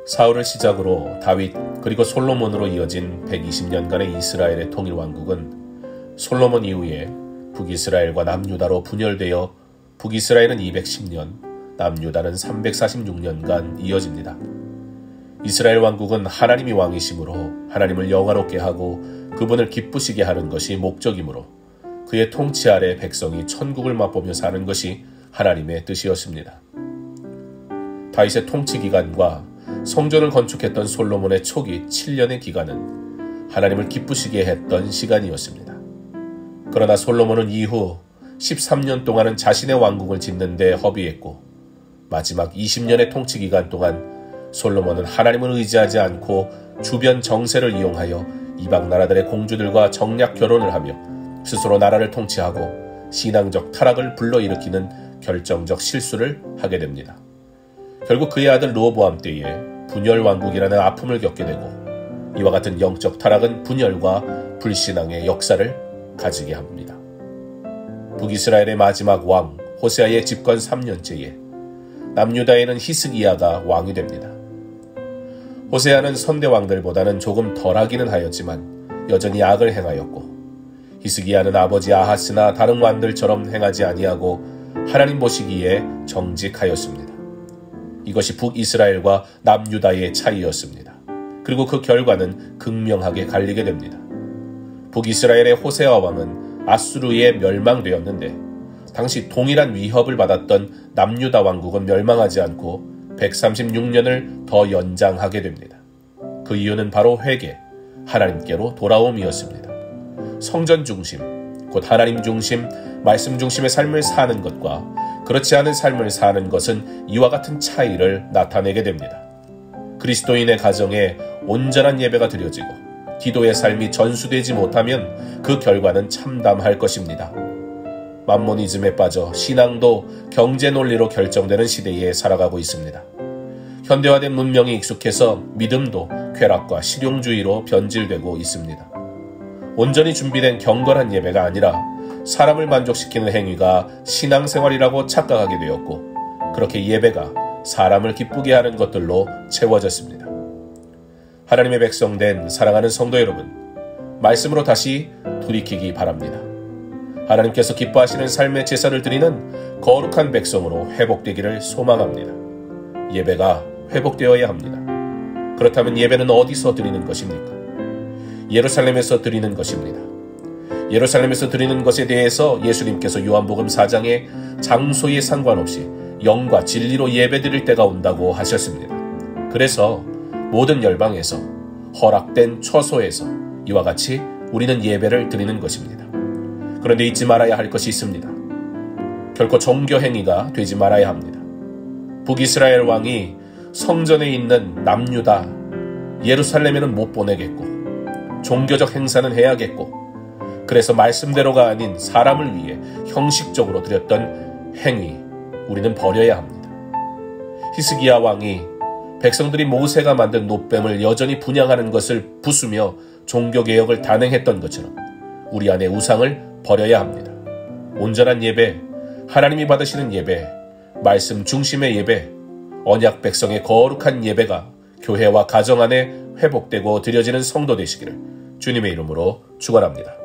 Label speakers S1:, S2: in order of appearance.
S1: 사울을 시작으로 다윗 그리고 솔로몬으로 이어진 120년간의 이스라엘의 통일왕국은 솔로몬 이후에 북이스라엘과 남유다로 분열되어 북이스라엘은 210년, 남유다는 346년간 이어집니다. 이스라엘 왕국은 하나님이 왕이심으로 하나님을 영화롭게 하고 그분을 기쁘시게 하는 것이 목적이므로 그의 통치 아래 백성이 천국을 맛보며 사는 것이 하나님의 뜻이었습니다. 다윗의 통치 기간과 성전을 건축했던 솔로몬의 초기 7년의 기간은 하나님을 기쁘시게 했던 시간이었습니다. 그러나 솔로몬은 이후 13년 동안은 자신의 왕국을 짓는 데 허비했고 마지막 20년의 통치 기간 동안 솔로몬은 하나님을 의지하지 않고 주변 정세를 이용하여 이방 나라들의 공주들과 정략 결혼을 하며 스스로 나라를 통치하고 신앙적 타락을 불러일으키는 결정적 실수를 하게 됩니다. 결국 그의 아들 르호보암 때에 분열 왕국이라는 아픔을 겪게 되고 이와 같은 영적 타락은 분열과 불신앙의 역사를 가지게 합니다. 북이스라엘의 마지막 왕 호세아의 집권 3년째에 남유다에는 히스기야가 왕이 됩니다. 호세아는 선대 왕들보다는 조금 덜하기는 하였지만 여전히 악을 행하였고 히스기야는 아버지 아하스나 다른 왕들처럼 행하지 아니하고 하나님 보시기에 정직하였습니다. 이것이 북이스라엘과 남유다의 차이였습니다. 그리고 그 결과는 극명하게 갈리게 됩니다. 북이스라엘의 호세아 왕은 아수르에 멸망되었는데 당시 동일한 위협을 받았던 남유다 왕국은 멸망하지 않고 136년을 더 연장하게 됩니다. 그 이유는 바로 회개, 하나님께로 돌아옴이었습니다. 성전 중심, 곧 하나님 중심, 말씀 중심의 삶을 사는 것과 그렇지 않은 삶을 사는 것은 이와 같은 차이를 나타내게 됩니다. 그리스도인의 가정에 온전한 예배가 드려지고 기도의 삶이 전수되지 못하면 그 결과는 참담할 것입니다. 맘모니즘에 빠져 신앙도 경제 논리로 결정되는 시대에 살아가고 있습니다. 현대화된 문명이 익숙해서 믿음도 쾌락과 실용주의로 변질되고 있습니다. 온전히 준비된 경건한 예배가 아니라 사람을 만족시키는 행위가 신앙생활이라고 착각하게 되었고 그렇게 예배가 사람을 기쁘게 하는 것들로 채워졌습니다. 하나님의 백성된 사랑하는 성도 여러분, 말씀으로 다시 돌이키기 바랍니다. 하나님께서 기뻐하시는 삶의 제사를 드리는 거룩한 백성으로 회복되기를 소망합니다. 예배가 회복되어야 합니다. 그렇다면 예배는 어디서 드리는 것입니까? 예루살렘에서 드리는 것입니다. 예루살렘에서 드리는 것에 대해서 예수님께서 요한복음 4장에 장소에 상관없이 영과 진리로 예배드릴 때가 온다고 하셨습니다. 그래서 모든 열방에서 허락된 처소에서 이와 같이 우리는 예배를 드리는 것입니다. 그런데 잊지 말아야 할 것이 있습니다. 결코 종교 행위가 되지 말아야 합니다. 북이스라엘 왕이 성전에 있는 남유다, 예루살렘에는 못 보내겠고 종교적 행사는 해야겠고 그래서 말씀대로가 아닌 사람을 위해 형식적으로 드렸던 행위 우리는 버려야 합니다. 히스기야 왕이 백성들이 모세가 만든 놋뱀을 여전히 분향하는 것을 부수며 종교개혁을 단행했던 것처럼 우리 안의 우상을 버려야 합니다. 온전한 예배, 하나님이 받으시는 예배, 말씀 중심의 예배, 언약 백성의 거룩한 예배가 교회와 가정 안에 회복되고 드려지는 성도 되시기를 주님의 이름으로 축원합니다.